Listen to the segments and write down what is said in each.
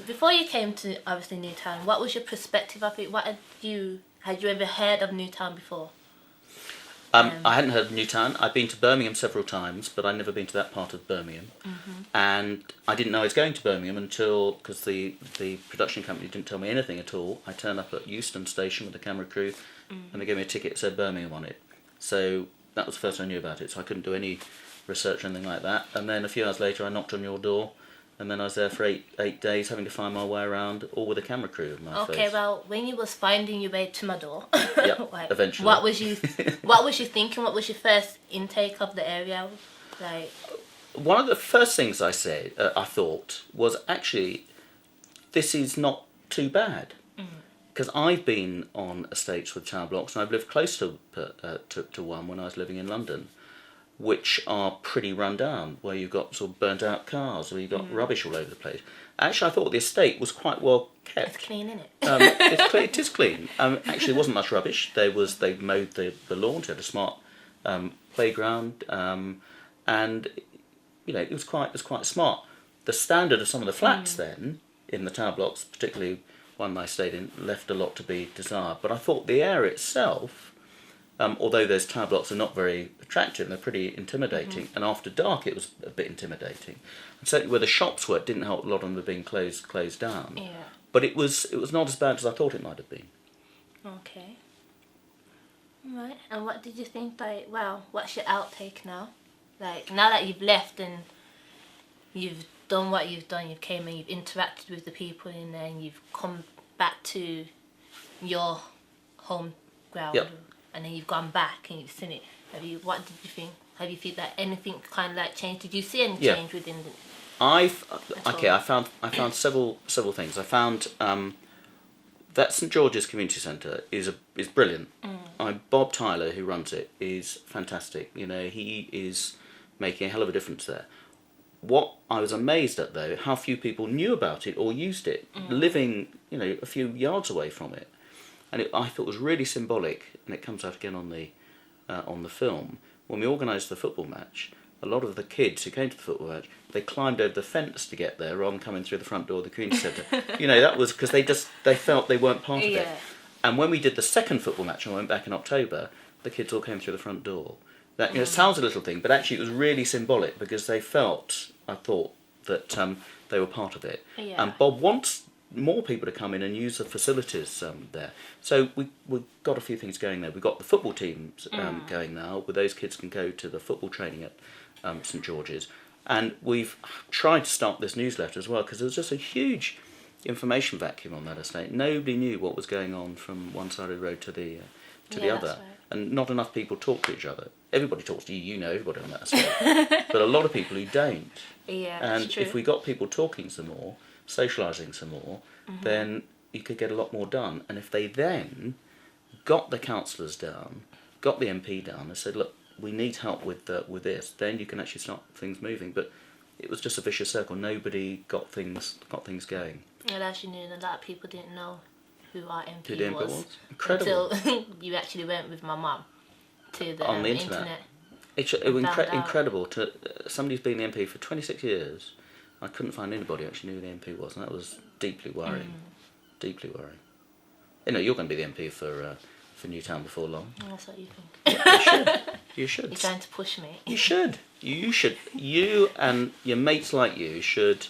Before you came to obviously Newtown, what was your perspective of it? Had you ever heard of Newtown before? I hadn't heard of Newtown. I'd been to Birmingham several times, but I'd never been to that part of Birmingham. And I didn't know I was going to Birmingham until, because the production company didn't tell me anything at all. I turned up at Euston Station with the camera crew, and they gave me a ticket that said Birmingham on it. So that was the first I knew about it, so I couldn't do any research or anything like that. And then a few hours later I knocked on your door, and then I was there for eight days having to find my way around, all with a camera crew in my face. Okay, well, when you was finding your way to my door, yep, like, eventually. What was you thinking? What was your first intake of the area? Like, one of the first things I said, I thought, was actually, this is not too bad. Because I've been on estates with tower blocks, and I've lived close to one when I was living in London, which are pretty run down, where you've got sort of burnt out cars, or you've got rubbish all over the place. Actually, I thought the estate was quite well kept. It's clean, isn't it? It is clean. Actually, there wasn't much rubbish. They mowed the lawn, they had a smart playground, and it was quite smart. The standard of some of the flats then in the tower blocks, particularly one I stayed in, left a lot to be desired. But I thought the area itself, although those tower blocks are not very attractive, they're pretty intimidating, and after dark it was a bit intimidating. And certainly where the shops were, it didn't help a lot of them were being closed down. Yeah. But it was not as bad as I thought it might have been. Okay. Right. And what did you think? Like, wow, what's your outtake now? Like, now that you've left and you've done what you've done, you've came and you've interacted with the people in there, and you've come back to your home ground, and then you've gone back and you've seen it. What did you think? Have you feel that anything kind of like changed? Did you see any change within the? I found several things. I found that St George's Community Centre is brilliant. Bob Tyler, who runs it, is fantastic. He is making a hell of a difference there. What I was amazed at, though, how few people knew about it or used it, living, a few yards away from it. And I thought it was really symbolic, and it comes out again on the film. When we organised the football match, a lot of the kids who came to the football match, they climbed over the fence to get there rather than coming through the front door of the community centre. That was because they felt they weren't part of it. And when we did the second football match, and I went back in October, the kids all came through the front door. That it sounds a little thing, but actually it was really symbolic because they felt, I thought, that they were part of it. Yeah. And Bob wants more people to come in and use the facilities there. So we've got a few things going there. We've got the football teams going now, where those kids can go to the football training at St George's. And we've tried to start this newsletter as well, because there was just a huge information vacuum on that estate. Nobody knew what was going on from one side of the road to the other. Right. And not enough people talk to each other. Everybody talks to you, everybody on that estate. But a lot of people who don't. Yeah, and that's true. If we got people talking some more, socialising some more, then you could get a lot more done. And if they then got the councillors down, got the MP down, and said, look, we need help with this, then you can actually start things moving. But it was just a vicious circle. Nobody got things going. Well, as you knew, a lot of people didn't know who our MP Who the MP was. Incredible. Until you actually went with my mum to the, on the internet. It was incredible. Somebody's been the MP for 26 years. I couldn't find anybody who actually knew who the MP was, and that was deeply worrying. Deeply worrying. You're going to be the MP for Newtown before long. That's what you think. You should. You're trying to push me. You should. You and your mates like you should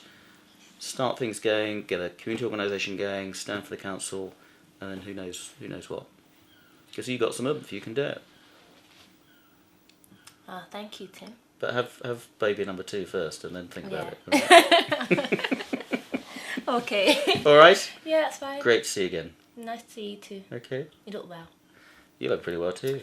start things going, get a community organisation going, stand for the council, and then who knows what. Because you've got some oomph, you can do it. Oh, thank you, Tim. But have baby number 2 first, and then think about it. Right? Okay. All right? Yeah, that's fine. Great to see you again. Nice to see you too. Okay. You look well. You look pretty well too.